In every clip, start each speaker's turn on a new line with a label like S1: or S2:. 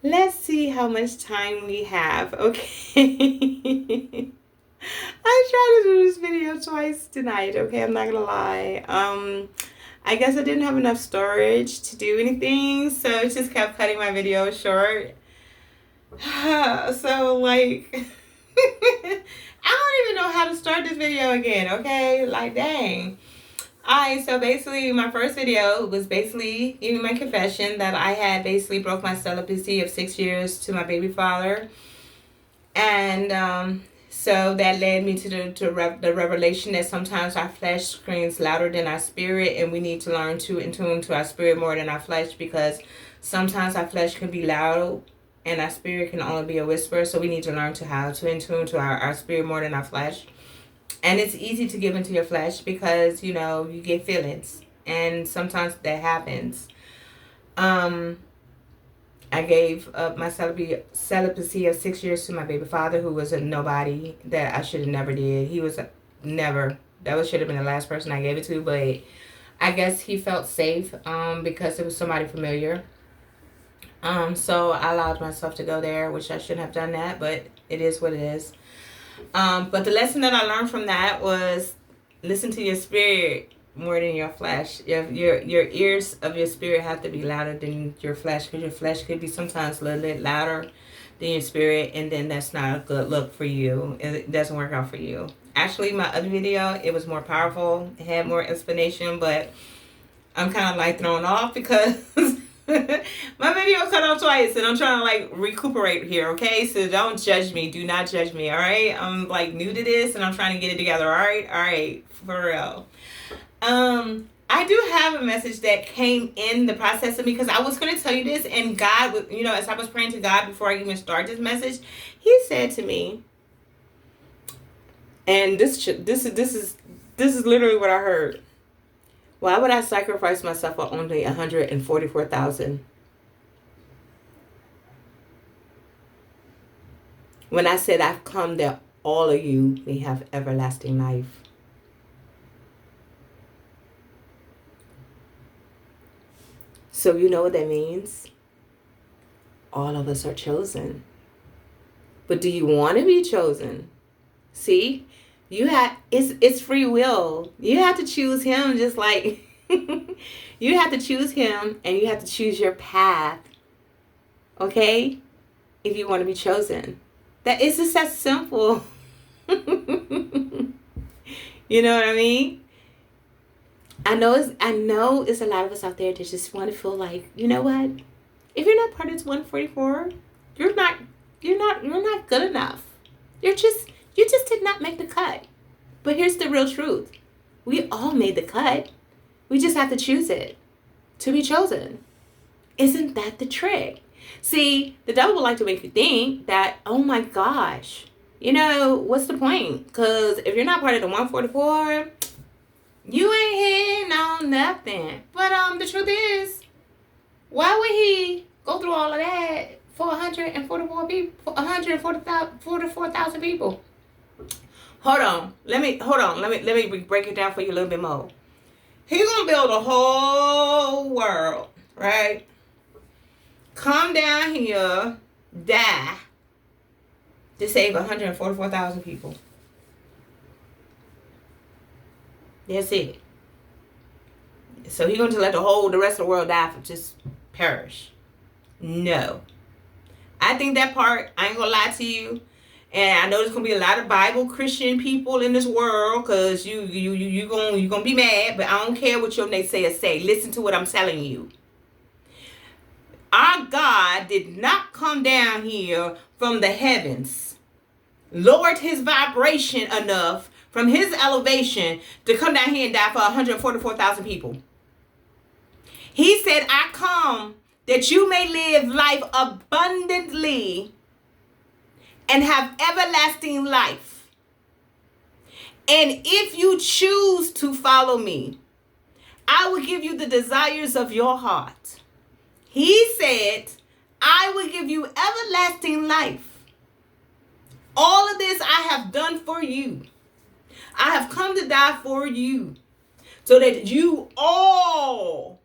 S1: Let's see how much time we have. Okay. I tried to do this video twice tonight, okay? I'm not gonna lie. I guess I didn't have enough storage to do anything, so it just kept cutting my video short. So like I don't even know how to start this video again, okay? Like dang. Alright, so basically my first video was basically giving my confession that I had basically broke my celibacy of 6 years to my baby father. And so that led me to the revelation that sometimes our flesh screams louder than our spirit, and we need to learn to attune to our spirit more than our flesh, because sometimes our flesh can be loud and our spirit can only be a whisper. So we need to learn to how to attune to our spirit more than our flesh. And it's easy to give into your flesh because you get feelings, and sometimes that happens. Um, I gave up my celibacy of 6 years to my baby father, who was a nobody that I should have never did. He was never. Should have been the last person I gave it to, but I guess he felt safe because it was somebody familiar. So I allowed myself to go there, which I shouldn't have done that, but it is what it is. But the lesson that I learned from that was listen to your spirit more than your flesh. Your ears of your spirit have to be louder than your flesh, because your flesh could be sometimes a little bit louder than your spirit, and then that's not a good look for you. It doesn't work out for you. Actually, my other video, it was more powerful. It had more explanation, but I'm kind of like thrown off because my video cut off twice, and I'm trying to like recuperate here, okay? So don't judge me. Do not judge me, all right? I'm like new to this, and I'm trying to get it together, all right, for real. I do have a message that came in the process of me, because I was going to tell you this, and God, as I was praying to God before I even start this message, He said to me, and this is literally what I heard. Why would I sacrifice myself for only 144,000 when I said I've come that all of you may have everlasting life? So you know what that means? All of us are chosen. But do you want to be chosen? See? It's free will. You have to choose Him, just like you have to choose Him, and you have to choose your path. Okay? If you want to be chosen. That is just that simple. You know what I mean? I know it's a lot of us out there that just want to feel like, you know what? If you're not part of this 144, you're not good enough. You just did not make the cut. But here's the real truth. We all made the cut. We just have to choose it to be chosen. Isn't that the trick? See, the devil would like to make you think that, oh my gosh, what's the point? Because if you're not part of the 144, you ain't hitting on nothing. But the truth is, why would he go through all of that for 144 people, 144,000 people? Let me break it down for you a little bit more. He's gonna build a whole world, right? Come down here, die to save 144,000 people. That's it. So he's going to let the rest of the world die for just perish. No. I think that part, I ain't gonna lie to you. And I know there's gonna be a lot of Bible Christian people in this world, because you gonna be mad, but I don't care what your naysayers say. Listen to what I'm telling you. Our God did not come down here from the heavens, lowered His vibration enough from His elevation to come down here and die for 144,000 people. He said, I come that you may live life abundantly and have everlasting life. And if you choose to follow me, I will give you the desires of your heart. He said, I will give you everlasting life. All of this I have done for you. I have come to die for you, so that you all,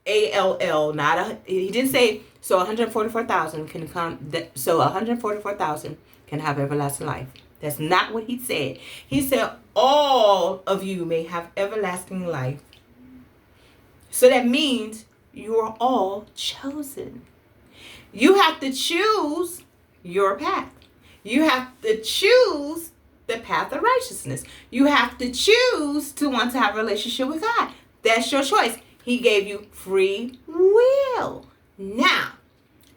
S1: ALL, he didn't say, so 144,000 can come, so 144,000 can have everlasting life. That's not what he said. He said all of you may have everlasting life. So that means you are all chosen. You have to choose your path. You have to choose the path of righteousness. You have to choose to want to have a relationship with God. That's your choice. He gave you free will. Now,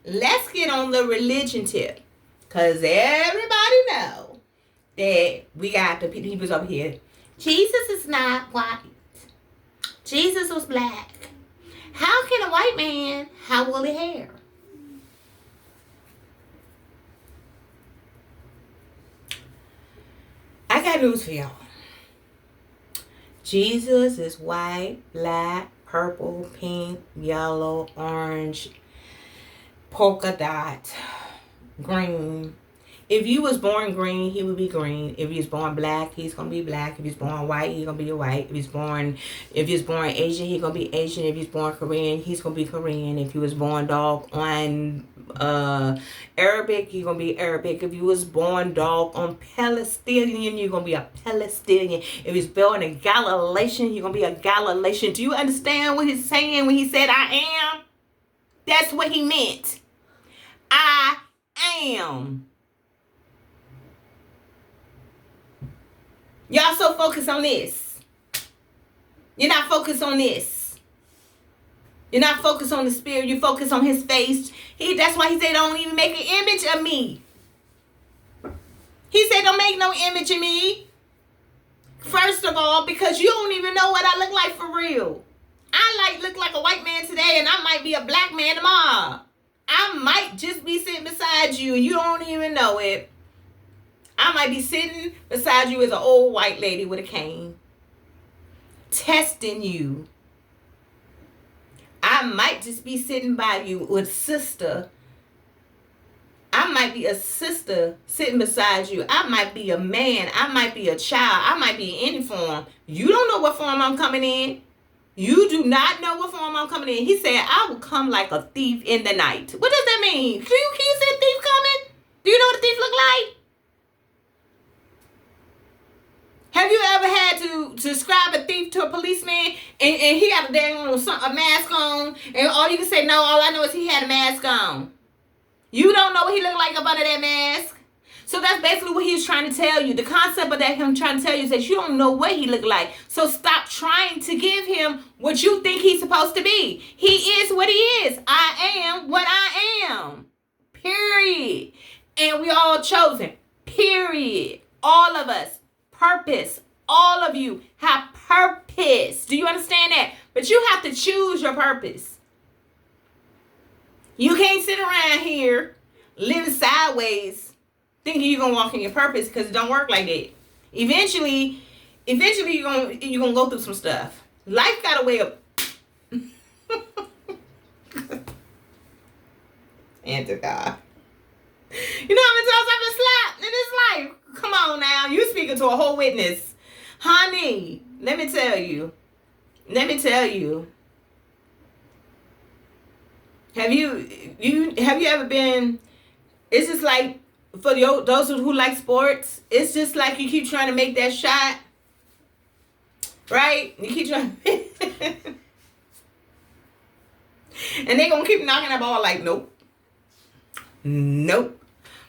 S1: let's get on the religion tip. Because everybody know that we got the people over here. Jesus is not white. Jesus was black. How can a white man have woolly hair? I got news for y'all. Jesus is white, black, purple, pink, yellow, orange, polka dot, green. If you was born green, he would be green. If he was born black, he's gonna be black. If he's born white, he's gonna be white. If he's born Asian, he's gonna be Asian. If he's born Korean, he's gonna be Korean. If he was born dog on Arabic, he's gonna be Arabic. If he was born dog on Palestinian, you're gonna be a Palestinian. If he's born a Galatian, you're gonna be a Galatian. Do you understand what he's saying when he said I am? That's what he meant. I am. Y'all so focused on this. You're not focused on this. You're not focused on the spirit. You focus on his face. That's why he said, don't even make an image of me. He said, don't make no image of me. First of all, because you don't even know what I look like for real. I look like a white man today, and I might be a black man tomorrow. I might just be sitting beside you, and you don't even know it. I might be sitting beside you as an old white lady with a cane, testing you. I might just be sitting by you with sister. I might be a sister sitting beside you. I might be a man. I might be a child. I might be in any form. You don't know what form I'm coming in. You do not know what form I'm coming in. He said, I will come like a thief in the night. What does that mean? Can you see a thief coming? Do you know what a thief look like? Have you ever had to describe a thief to a policeman and he had a dang on a mask on, and all you can say, no, all I know is he had a mask on. You don't know what he looked like up under that mask. So that's basically what he's trying to tell you. The concept of that him trying to tell you is that you don't know what he looked like. So stop trying to give him what you think he's supposed to be. He is what he is. I am what I am. Period. And we all chosen. Period. All of us. Purpose. All of you have purpose. Do you understand that? But you have to choose your purpose. You can't sit around here living sideways thinking you're gonna walk in your purpose, because it don't work like that. Eventually you're gonna go through some stuff. Life got a way of and to God. You know how many times I've been slapped in this life? Come on now. You speaking to a whole witness. Honey, let me tell you. Have you ever been, it's just like, for those who like sports, it's just like you keep trying to make that shot. Right? You keep trying and they're going to keep knocking the ball like, nope. Nope.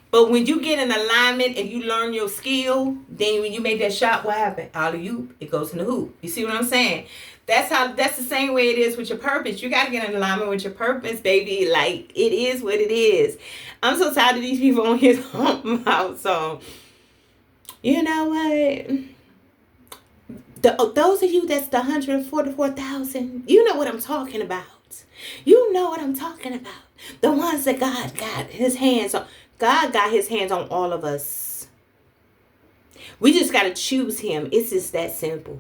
S1: But when you get in alignment and you learn your skill, then when you make that shot, what happened? All of you, it goes in the hoop. You see what I'm saying? That's the same way it is with your purpose. You got to get in alignment with your purpose, baby. Like, it is what it is. I'm so tired of these people on here talking about. So, you know what? Those of you that's the 144,000, you know what I'm talking about. You know what I'm talking about. The ones that God got his hands on. God got his hands on all of us. We just got to choose him. It's just that simple.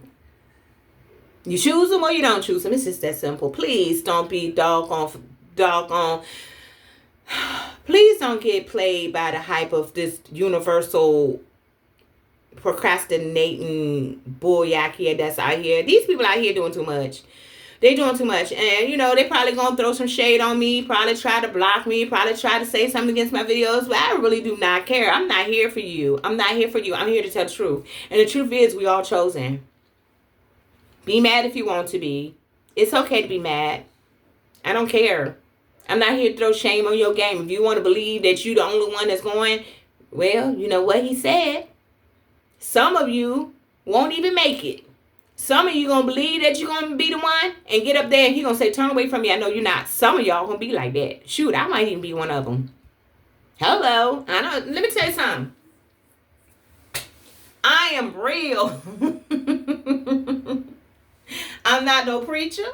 S1: You choose him or you don't choose him. It's just that simple. Please don't be doggone. Please don't get played by the hype of this universal procrastinating bullyak here that's out here. These people out here doing too much. They doing too much. And, you know, they probably going to throw some shade on me, probably try to block me, probably try to say something against my videos. But I really do not care. I'm not here for you. I'm not here for you. I'm here to tell the truth. And the truth is, we all chosen. Be mad if you want to be. It's okay to be mad. I don't care. I'm not here to throw shame on your game. If you want to believe that you the only one that's going, well, you know what he said. Some of you won't even make it. Some of you going to believe that you're going to be the one and get up there and he going to say, turn away from me. I know you're not. Some of y'all going to be like that. Shoot, I might even be one of them. Hello. I know. Let me tell you something. I am real. I'm not no preacher,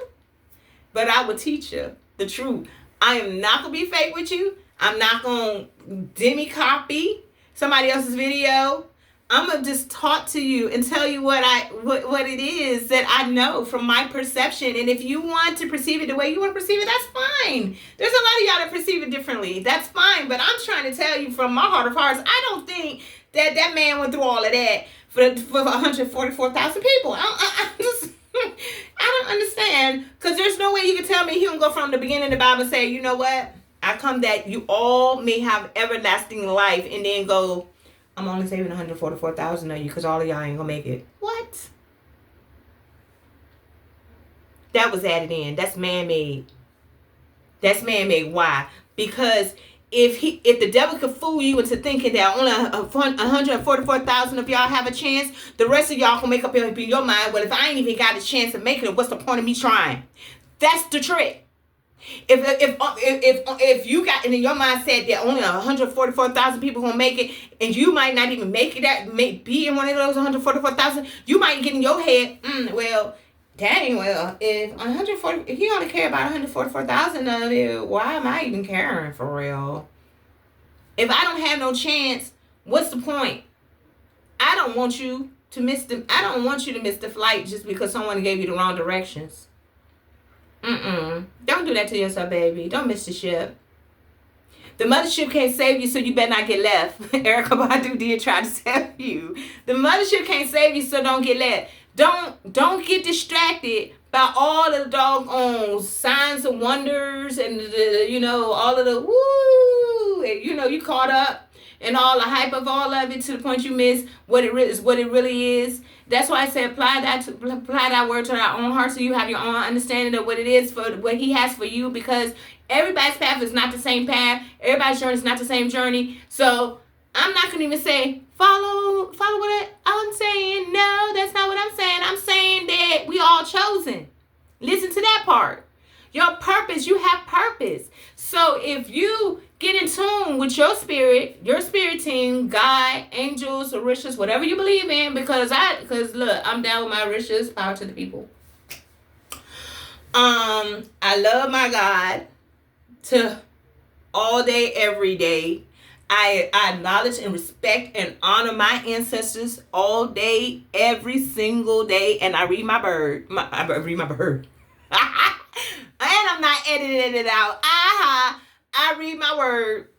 S1: but I will teach you the truth. I am not going to be fake with you. I'm not going to demi-copy somebody else's video. I'm going to just talk to you and tell you what it is that I know from my perception. And if you want to perceive it the way you want to perceive it, that's fine. There's a lot of y'all that perceive it differently. That's fine. But I'm trying to tell you from my heart of hearts, I don't think that man went through all of that for 144,000 people. I don't understand, because there's no way you can tell me he can go from the beginning of the Bible and say, you know what? I come that you all may have everlasting life, and then go, I'm only saving 144,000 of you because all of y'all ain't gonna make it. What? That was added in. That's man-made. That's man-made. Why? Because if the devil could fool you into thinking that only 144,000 of y'all have a chance, the rest of y'all can make up in your mind, well, if I ain't even got a chance of making it, what's the point of me trying? That's the trick. If you got in your mindset that only 144,000 people gonna make it, and you might not even make it, that may be in one of those 144,000, you might get in your head, well, dang, well, if he only care about 144,000 of it, why am I even caring for real? If I don't have no chance, what's the point? I don't want you to miss the flight just because someone gave you the wrong directions. Don't do that to yourself, baby. Don't miss the ship. The mothership can't save you, so you better not get left. Erykah Badu did try to save you. The mothership can't save you, so don't get left. Don't get distracted by all of the doggone signs and wonders and all of the woo. And, you caught up and all the hype of all of it to the point you miss what it really is. That's why I say apply that word to our own heart, so you have your own understanding of what it is for what he has for you, because everybody's path is not the same path. Everybody's journey is not the same journey. So I'm not going to even say follow what I'm saying. No, that's not what I'm saying. I'm saying that we all chosen. Listen to that part. Your purpose, you have purpose. So if you get in tune with your spirit team, God, angels, orishas, whatever you believe in, because look, I'm down with my orishas, power to the people. I love my God to all day, every day. I acknowledge and respect and honor my ancestors all day, every single day, and I read my bird. I read my bird. And I'm not editing it out. I read my word.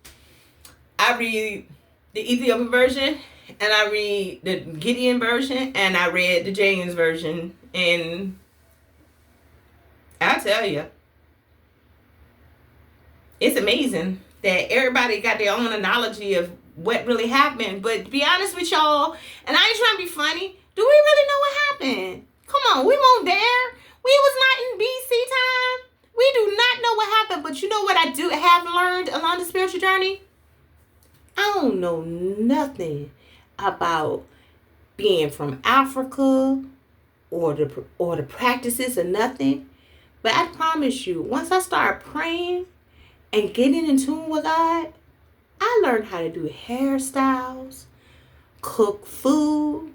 S1: I read the Ethiopian version, and I read the Gideon version, and I read the James version. And I tell you, it's amazing that everybody got their own analogy of what really happened. But to be honest with y'all, and I ain't trying to be funny, do we really know what happened? Come on, we weren't there. We was not in BC time. We do not know what happened. But you know what I do have learned along the spiritual journey? I don't know nothing about being from Africa or the practices or nothing. But I promise you, once I start praying and getting in tune with God, I learned how to do hairstyles, cook food.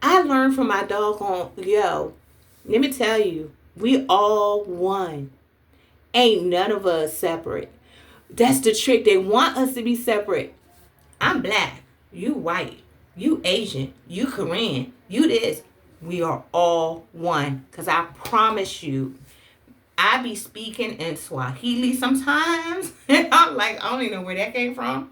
S1: I learned from my doggone, let me tell you, we all one. Ain't none of us separate. That's the trick. They want us to be separate. I'm black. You white. You Asian. You Korean. You this. We are all one. Because I promise you, I be speaking in Swahili sometimes. I'm like, I don't even know where that came from.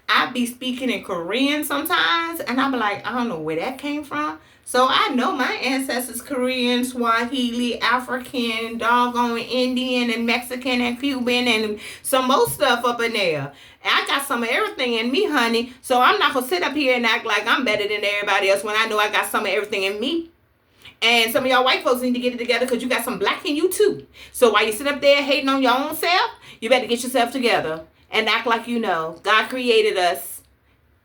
S1: I be speaking in Korean sometimes, and I be like, I don't know where that came from. So I know my ancestors Korean, Swahili, African, doggone Indian, and Mexican, and Cuban, and some more stuff up in there. And I got some of everything in me, honey. So I'm not gonna sit up here and act like I'm better than everybody else when I know I got some of everything in me. And some of y'all white folks need to get it together because you got some black in you too. So while you sit up there hating on your own self, you better get yourself together and act like you know. God created us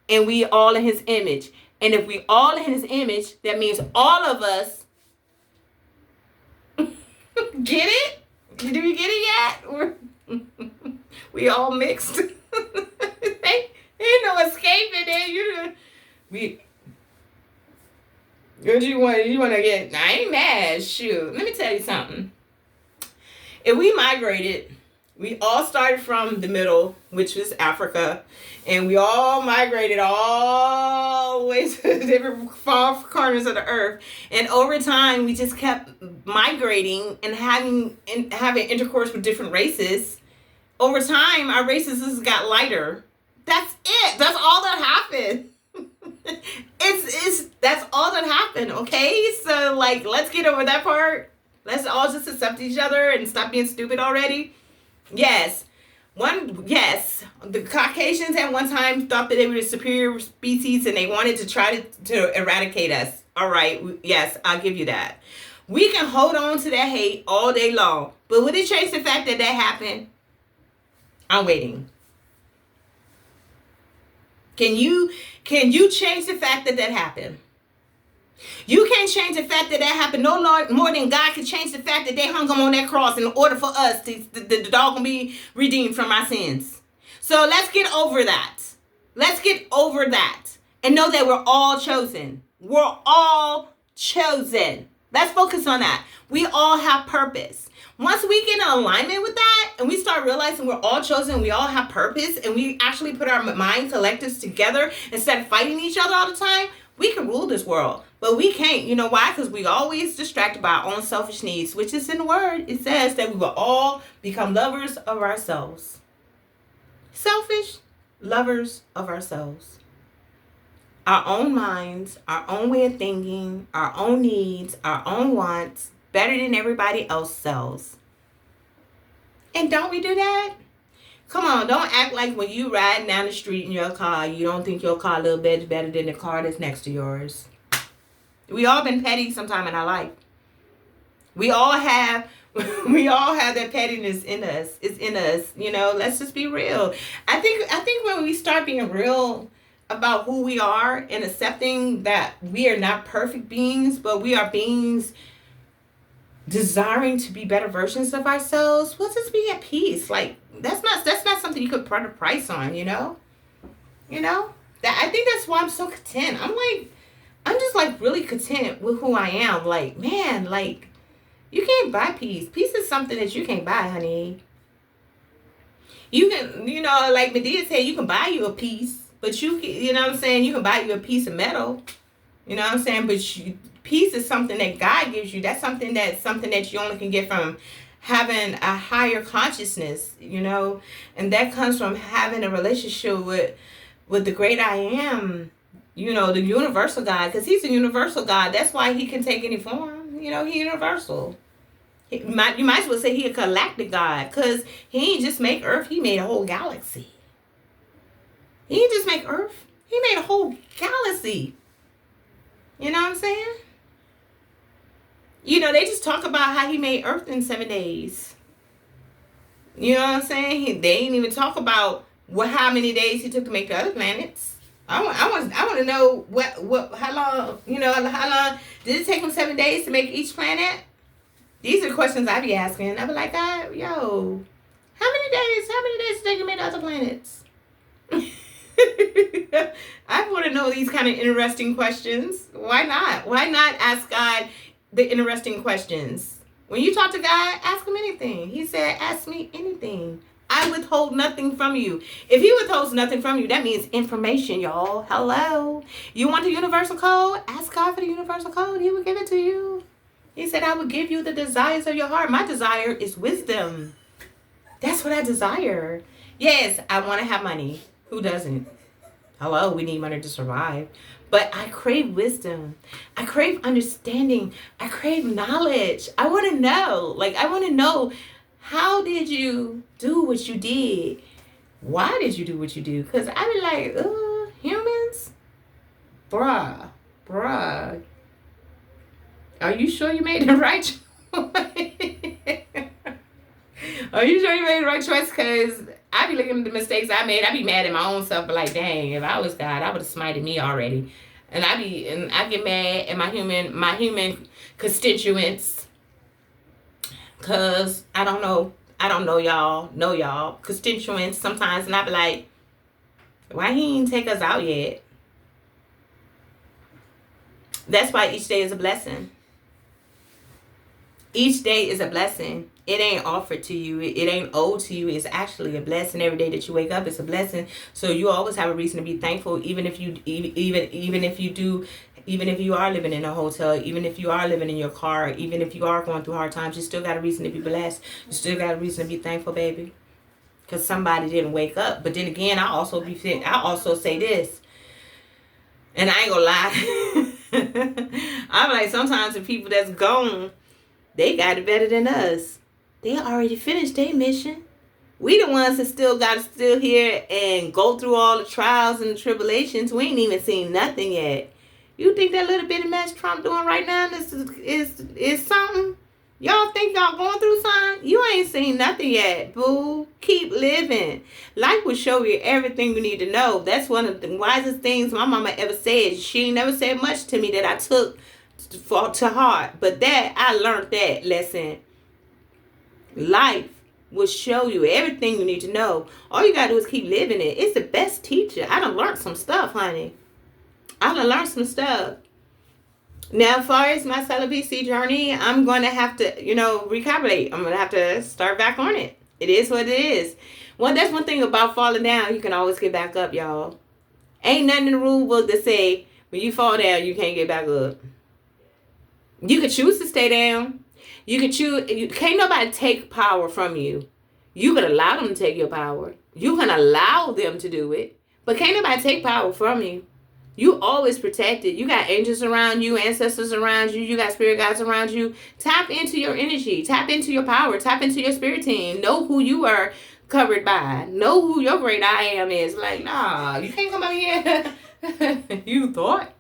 S1: and we all in his image. And if we all in his image, that means all of us get it? Do we get it yet? We all mixed. Ain't no escaping it. What you want to get? I ain't mad. Shoot. Let me tell you something. If we migrated, we all started from the middle, which was Africa, and we all migrated all the way to the different far corners of the earth. And over time, we just kept migrating and having intercourse with different races. Over time, our races got lighter. That's it. That's all that happened. That's all that happened. Okay, so like, let's get over that part. Let's all just accept each other and stop being stupid already. Yes. The Caucasians at one time thought that they were the superior species and they wanted to try to eradicate us. All right. Yes, I'll give you that. We can hold on to that hate all day long. But would it change the fact that happened? I'm waiting. Can you change the fact that happened? You can't change the fact that happened no more than God can change the fact that they hung him on that cross in order for us the dog can be redeemed from our sins. So let's get over that. Let's get over that and know that we're all chosen. We're all chosen. Let's focus on that. We all have purpose. Once we get in alignment with that and we start realizing we're all chosen, we all have purpose, and we actually put our mind collectives together instead of fighting each other all the time, we can rule this world. But we can't. You know why? Because we always distracted by our own selfish needs, which is in the word. It says that we will all become lovers of ourselves. Selfish lovers of ourselves. Our own minds, our own way of thinking, our own needs, our own wants, better than everybody else's selves. And don't we do that? Come on, don't act like when you riding down the street in your car, you don't think your car a little bit better than the car that's next to yours. We all been petty sometime in our life. We all have that pettiness in us. It's in us. You know, let's just be real. I think when we start being real about who we are and accepting that we are not perfect beings, but we are beings desiring to be better versions of ourselves, we'll just be at peace. Like that's not something you could put a price on, you know? That I think that's why I'm so content. I'm just like really content with who I am. Like, man, like you can't buy peace. Peace is something that you can't buy, honey. You can, like Medea said, you can buy you a piece, but you know what I'm saying? You can buy you a piece of metal. You know what I'm saying? But peace is something that God gives you. That's something that you only can get from having a higher consciousness, and that comes from having a relationship with the great I am, the universal God, because he's a universal God. That's why he can take any form. He's universal. You might as well say he a galactic God, because he ain't just make Earth, he made a whole galaxy. He didn't just make Earth, he made a whole galaxy. You know what I'm saying? They just talk about how he made Earth in 7 days. You know what I'm saying? They ain't even talk about how many days he took to make the other planets. I want to know how long did it take him 7 days to make each planet? These are questions I be asking. I be like, God, yo, how many days did it take to make the other planets? I want to know these kind of interesting questions. Why not? Why not ask God the interesting questions? When you talk to God, ask him anything. He said, ask me anything. I withhold nothing from you. If he withholds nothing from you, that means information, y'all. Hello. You want the universal code? Ask God for the universal code. He will give it to you. He said, I will give you the desires of your heart. My desire is wisdom. That's what I desire. Yes, I want to have money. Who doesn't? Hello, we need money to survive. But I crave wisdom. I crave understanding. I crave knowledge. I want to know. Like, I want to know, how did you do what you did? Why did you do what you do? Because I be like, humans? Bruh. Are you sure you made the right choice? Are you sure you made the right choice? Because I be looking at the mistakes I made. I be mad at my own self, but like, dang, if I was God, I would have smited me already. And I get mad at my human constituents, cause I don't know y'all constituents sometimes, and I be like, why he ain't take us out yet? That's why each day is a blessing. Each day is a blessing. It ain't offered to you. It ain't owed to you. It's actually a blessing. Every day that you wake up, it's a blessing. So you always have a reason to be thankful, even if you are living in a hotel, even if you are living in your car, even if you are going through hard times, you still got a reason to be blessed. You still got a reason to be thankful, baby, because somebody didn't wake up. But then again, I also say this, and I ain't gonna lie. I'm like, sometimes the people that's gone, they got it better than us. They already finished their mission. We the ones that still got to still here and go through all the trials and the tribulations. We ain't even seen nothing yet. You think that little bit of mess Trump doing right now is something? Y'all think y'all going through something? You ain't seen nothing yet, boo. Keep living. Life will show you everything you need to know. That's one of the wisest things my mama ever said. She ain't never said much to me that I took to heart. But that, I learned that lesson. Life will show you everything you need to know. All you gotta do is keep living it. It's the best teacher. I done learned some stuff, honey. I done learned some stuff. Now, as far as my celibacy journey, I'm going to have to, recalculate. I'm going to have to start back on it. It is what it is. Well, that's one thing about falling down. You can always get back up, y'all. Ain't nothing in the rule book that say when you fall down, you can't get back up. You can choose to stay down. You can choose. Can't nobody take power from you. You can allow them to take your power. You can allow them to do it. But can't nobody take power from you. You always protected. You got angels around you, ancestors around you. You got spirit guides around you. Tap into your energy. Tap into your power. Tap into your spirit team. Know who you are covered by. Know who your great I am is. Like, nah, you can't come out here. You thought?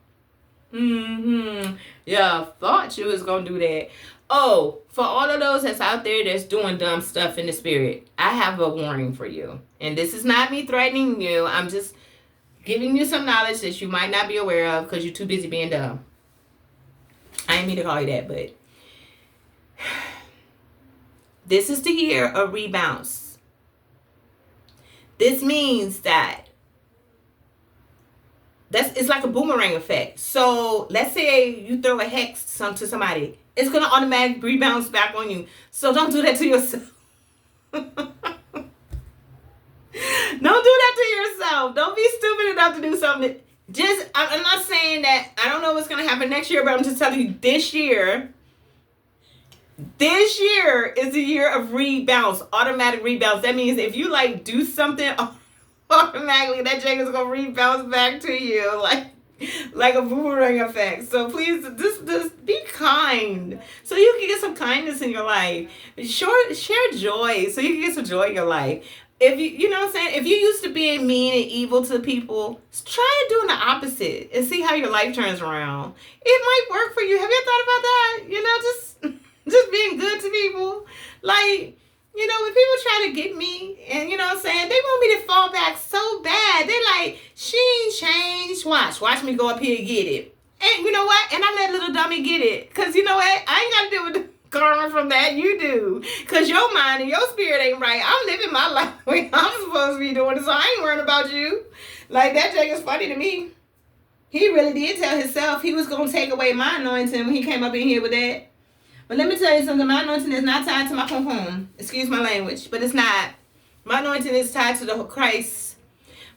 S1: Yeah, thought you was going to do that. Oh, for all of those that's out there that's doing dumb stuff in the spirit, I have a warning for you. And this is not me threatening you. I'm just giving you some knowledge that you might not be aware of because you're too busy being dumb. I didn't mean to call you that, but this is the year of rebounds. This means that it's like a boomerang effect. So let's say you throw a hex to somebody. It's going to automatically rebound back on you. So don't do that to yourself. Don't do that to yourself. Don't be stupid enough to do something. I'm not saying that I don't know what's going to happen next year, but I'm just telling you this year is the year of rebounds, automatic rebounds. That means if you do something automatically, that jank is going to rebound back to you like a boomerang effect. So please just be kind so you can get some kindness in your life. Share joy so you can get some joy in your life. If you know what I'm saying? If you're used to being mean and evil to people, try doing the opposite and see how your life turns around. It might work for you. Have you thought about that? Just being good to people. When people try to get me and, you know what I'm saying, they want me to fall back so bad. They like, she ain't changed. Watch me go up here and get it. And you know what? And I let little dummy get it. Because you know what? I ain't got to deal with the karma from that. You do. Because your mind and your spirit ain't right. I'm living my life the way I'm supposed to be doing it. So I ain't worrying about you. That Jake is funny to me. He really did tell himself he was going to take away my anointing when he came up in here with that. But let me tell you something. My anointing is not tied to my pom-pom. Excuse my language, but it's not. My anointing is tied to the Christ.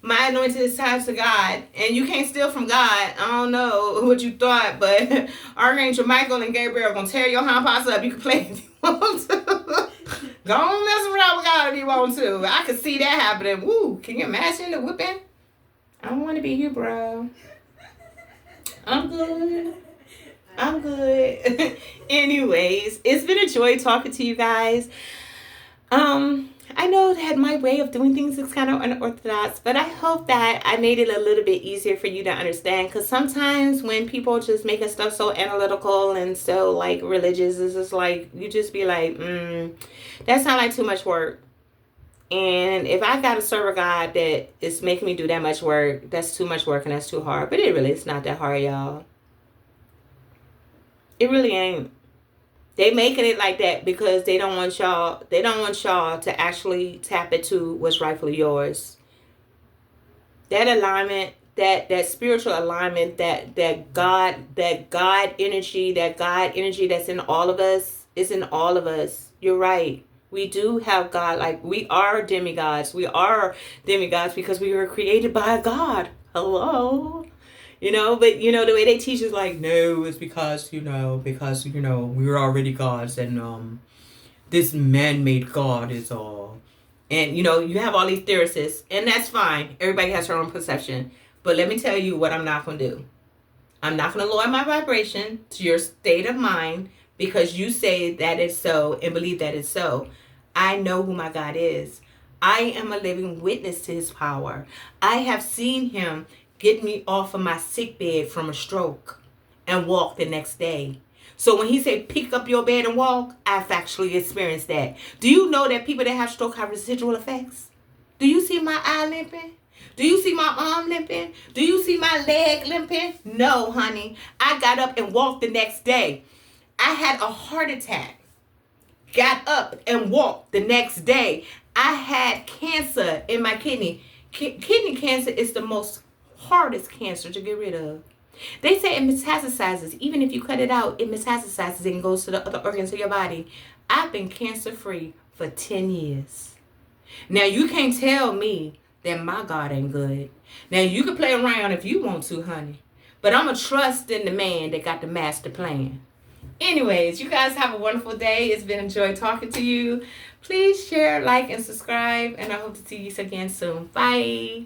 S1: My anointing is tied to God. And you can't steal from God. I don't know what you thought, but Archangel Michael and Gabriel are going to tear your hand pots up. You can play if you want to. Go on mess around with God if you want to. I could see that happening. Woo, can you imagine the whipping? I don't want to be you, bro. I'm good. I'm good. Anyways, it's been a joy talking to you guys. I know that my way of doing things is kind of unorthodox, but I hope that I made it a little bit easier for you to understand. Because sometimes when people just making stuff so analytical and so like religious, it's just like you just be like, that sounds like too much work. And if I got to serve a God that is making me do that much work, that's too much work and that's too hard. But it really is not that hard, y'all. It really ain't. They making it like that because they don't want y'all. They don't want y'all to actually tap into what's rightfully yours. That alignment, that spiritual alignment, that God energy that's in all of us is in all of us. You're right. We do have God. Like we are demigods. We are demigods because we were created by God. Hello. But the way they teach is like, no, it's because we were already gods and this man-made God is all. And you have all these theorists, and that's fine. Everybody has their own perception. But let me tell you what I'm not gonna do. I'm not gonna lower my vibration to your state of mind because you say that it's so and believe that it's so. I know who my God is. I am a living witness to his power. I have seen him get me off of my sick bed from a stroke and walk the next day. So when he said pick up your bed and walk, I've actually experienced that. Do you know that people that have stroke have residual effects? Do you see my eye limping? Do you see my arm limping? Do you see my leg limping? No, honey. I got up and walked the next day. I had a heart attack. Got up and walked the next day. I had cancer in my kidney. Kidney cancer is the most hardest cancer to get rid of. They say it metastasizes. Even if you cut it out, it metastasizes and goes to the other organs of your body. I've been cancer free for 10 years. Now you can't tell me that my God ain't good. Now you can play around if you want to, honey. But I'm going to trust in the man that got the master plan. Anyways, you guys have a wonderful day. It's been a joy talking to you. Please share, like, and subscribe. And I hope to see you again soon. Bye.